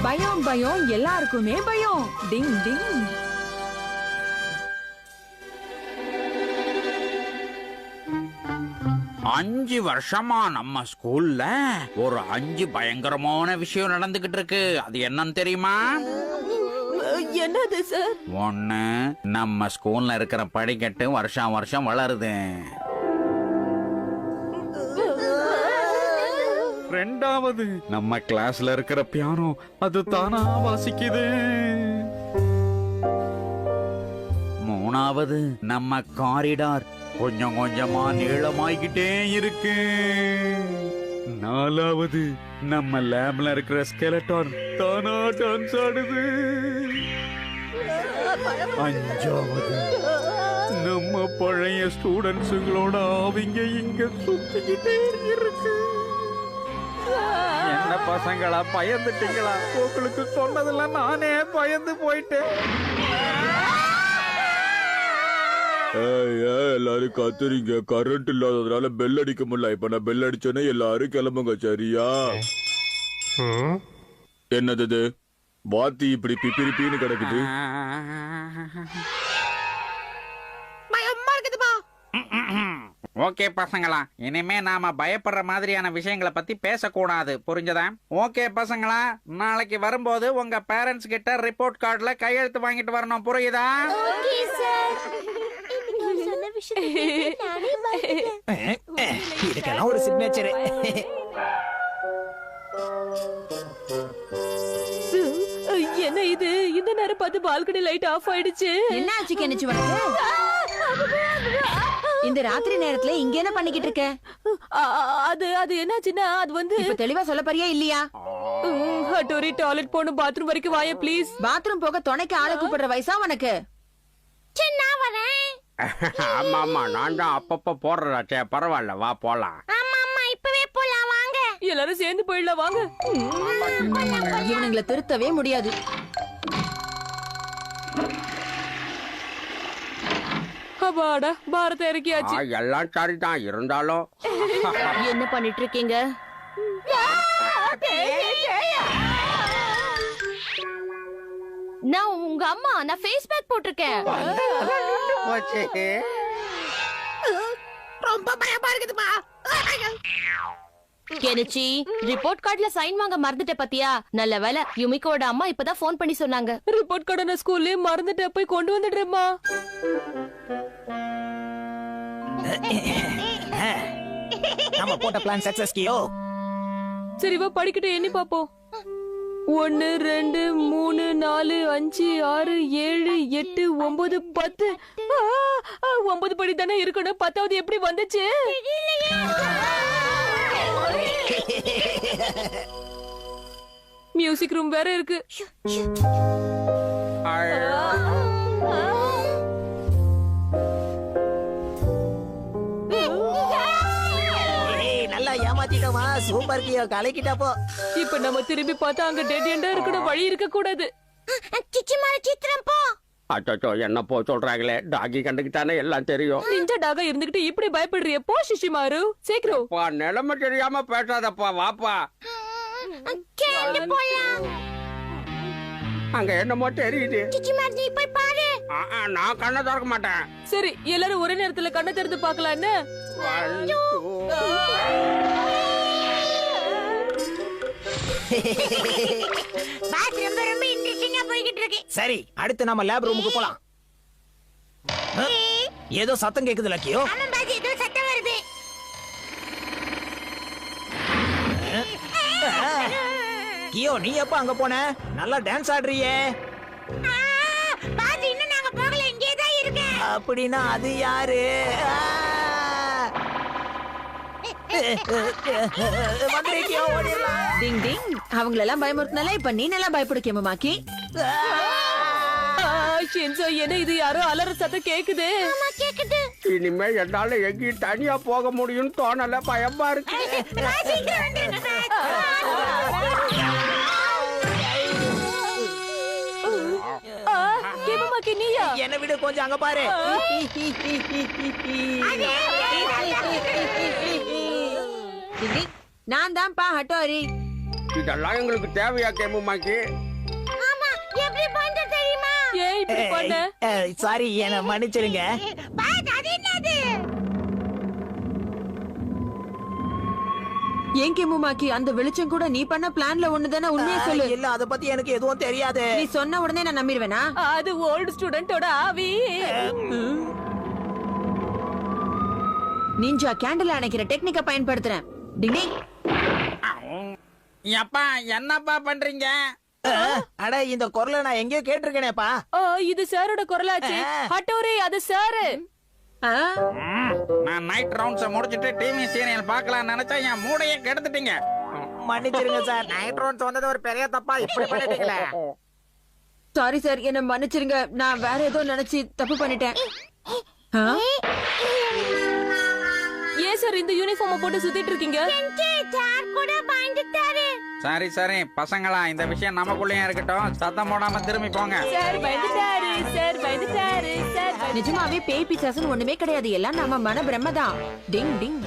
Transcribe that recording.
பயம் பயம் எல்லாருக்குமே பயம். டிங் டிங். அஞ்சு வருஷமா நம்ம ஸ்கூல்ல ஒரு 5 பயங்கரமான விஷயம் நடந்துகிட்டு இருக்கு. அது என்னன்னு தெரியுமா? என்னது சார்? ஒண்ணு, நம்ம ஸ்கூல்ல இருக்கிற படிக்கட்டு வருஷம் வருஷம் வளருது. ரெண்டாவது, நம்ம கிளாஸ்ல இருக்கிற பியானோ அது தானா வாசிக்குது. மூணாவது, நம்ம காரிடார் கொஞ்சம் கொஞ்சமா நீளமாய்கிட்டே இருக்கு. நாலாவது, நம்ம லேப்ல இருக்கிற ஸ்கெலட்டான் தானா டான்ஸ் ஆடுது. அஞ்சாவது, நம்ம பழைய ஸ்டூடெண்ட்ஸுங்களோட அவங்க இங்க சுத்திக்கிட்டே இருக்கு. என்ன பசங்களா, பயந்துட்டீங்களா? உங்களுக்கு சொன்னதுல நானே பயந்து போயிட்டேன். எல்லாரும் கத்துறீங்க. கரண்ட் இல்லாததுனால பெல் அடிக்க முடியல. இப்ப நான் பெல் அடிச்சோன்னே எல்லாரும் கிளம்புங்க, சரியா? என்னது வாத்தி இப்படி பிப்பிரிப்பின்னு கிடக்குது? ஓகே பசங்களா, இனிமே நாம பயப்படுற மாதிரியான விஷயங்களை பத்தி பேசக்கூடாது, புரிஞ்சதா? ஓகே பசங்களா, நாளைக்கு வரும்போது உங்க பேரண்ட்ஸ் கிட்ட ரிப்போர்ட் கார்டுல கையெழுத்து வாங்கிட்டு வரணும், புரியுதா? இதுக்கெல்லாம் ஒரு சிக்னேச்சர். என்ன இது? இந்த நேரம் பார்த்து பால்கனி லைட் ஆஃப் ஆயிடுச்சு. என்ன ஆச்சு கெனிச்சு உனக்கு? இந்த ராத்திரி நேரத்துல இங்க என்ன பண்ணிக்கிட்டு இருக்க? அது என்னாச்சுன்னா, அது வந்து இப்ப தெளிவா சொல்ல போறியா இல்லையா? ஹட்டோரி, டாய்லெட் போணும், பாத்ரூம் வரைக்கும் வாயே ப்ளீஸ். பாத்ரூம் போக துணைக்கு ஆளை கூப்பிடுற வயசா உனக்கு? ஆமா ஆமா, நான் தான் அப்பப்ப போடுறாச்சே, பரவாயில்ல, வா போலாம். இப்பவே போலாம் வாங்க. எல்லாரும் சேர்ந்து போயிடலாம் வாங்க. இவனுங்களை திருத்தவே முடியாது. அப்பாடா, பாரத இறக்கியாச்சு. எல்லாம் சரிதான், இருந்தாலும் என்ன பண்ணிட்டு இருக்கீங்க? நான் உங்க அம்மா. நான் ஃபேஸ் பேக் போட்டிருக்கேன். ரொம்ப பயமா இருக்குதுமா. கெனிச்சி, ரிப்போர்ட் கார்டுல சைன் வாங்க மறந்துட்ட பாத்தியா? நல்ல வேளை யுமிகோட அம்மா இப்பதான் ஃபோன் பண்ணி சொன்னாங்க. ரிப்போர்ட் கார்டு நான் ஸ்கூல்ல மறந்துட்ட, போய் கொண்டு வந்துடுறேம்மா. நம்ம போட்ட பிளான் சக்சஸ் கியோ. சரி வா, படிக்கிட்டு எண்ணி பாப்போம். 1 2 3 4 5 6 7 8 9 10. 9 படி தானே இருக்கணும், 10வது எப்படி வந்துச்சு? மியூசிக் ரூம் வேற இருக்கு. நல்லா ஏமாத்திட்டோமா. சூப்பர் கியோ, கலக்கிட்டா போ. இப்ப நம்ம திரும்பி பார்த்தா அங்க டெட் எண்டா இருக்கணும், வழி இருக்க கூடாது. அச்சோ, என்ன போ சொல்றாங்களே, டாகி கண்டுக்கிட்டானே எல்லாம் தெரியும். நிஞ்சா டாகா இருந்துகிட்டு இப்படி பயப்படுறிய? போ சிஷிமாரு, சீக்கிரம். நிலைமை தெரியாம பேசாதப்பா, வாப்பா. அங்க என்னமோ தெரியுது. நான் கண்ணை திறக்க மாட்டேன். சரி, எல்லாரும் ஒரே நேரத்துல கண்ணை திறந்து பார்க்கலாம். என்ன சரி, அடுத்து நம்ம லேப் ரூமுக்கு போலாம். ஏதோ சத்தம் கேக்குது லக்கியோ. கியோ, நீ எப்ப அங்க போன? நல்லா டான்ஸ் ஆடுறியே. அப்படின்னா அது யாரு? டிங் டிங். அவங்களெல்லாம் பயமுறுத்தினால இப்ப நீ நல்லா பயப்படுக்கேமா மாக்கி? ஷின்சோ, என்ன இது? யாரோ அலற சத்தம் கேக்குது. இனிமே என்னால எங்கேயும் தனியா போக முடியும்னு தோணல, பயமா இருக்கு. என்ன விட கொஞ்சம் அங்க பாரு. நான் தான்ப்பா ஹட்டோரி. இதெல்லாம் எங்களுக்கு தேவையா கேமுமாக்கி? ஏன் இப்படி பண்ண? சாரி, என்ன மன்னிச்சிருங்க. ஏன் கேமுமாக்கி அந்த வெளிச்சம் கூட நீ பண்ண பிளான்ல ஒண்ணுதானே, உண்மையா சொல்லு. இல்ல, அத பத்தி எனக்கு எதுவும் தெரியாது. நீ சொன்ன உடனே நான் நம்பிடுவேனா? அது ஓல்டு ஸ்டூடெண்டோட ஆவி. Ninja candle அணைக்கிற டெக்னிக்க பயன்படுத்துறேன். டிங் எப்பா என்னப்பா பண்றீங்க? அட, இந்த குரலை நான் எங்கேயோ கேட்டிருக்கேனேப்பா. இது சாரோட குரலாச்சு. ஹட்டோரே, அது சாரு. ஆ? நான் நைட் ரவுண்ட்ஸ முடிச்சிட்டு டிவி சீரியல் பார்க்கலாம் நினைச்சா என் மூடையே கெடுத்துட்டீங்க. மன்னிச்சிருங்க சார். நைட் ரவுண்ட்ஸ் வந்தது ஒரு பெரிய தப்பா இப்படி பண்ணிட்டீங்களே. சாரி சார், என்ன மன்னிச்சிருங்க. நான் வேற ஏதோ நினைச்சு தப்பு பண்ணிட்டேன். ஆ? ஏன் சார் இந்த யூனிஃபார்ம் போட்டு சுத்திட்டு இருக்கீங்க? சரி சரி பசங்களா, இந்த விஷயம் நமக்குள்ளேயே இருக்கட்டும். சத்தம் போடாம திரும்பி போங்க. சார் பயந்துட்டாரு, சார் பயந்துட்டாரு, சார். நிஜமாவே பேய் பிசாசுன்னு ஒண்ணுமே கிடையாது. எல்லாம் நம்ம மன பிரம்மதான். டிங் டிங்.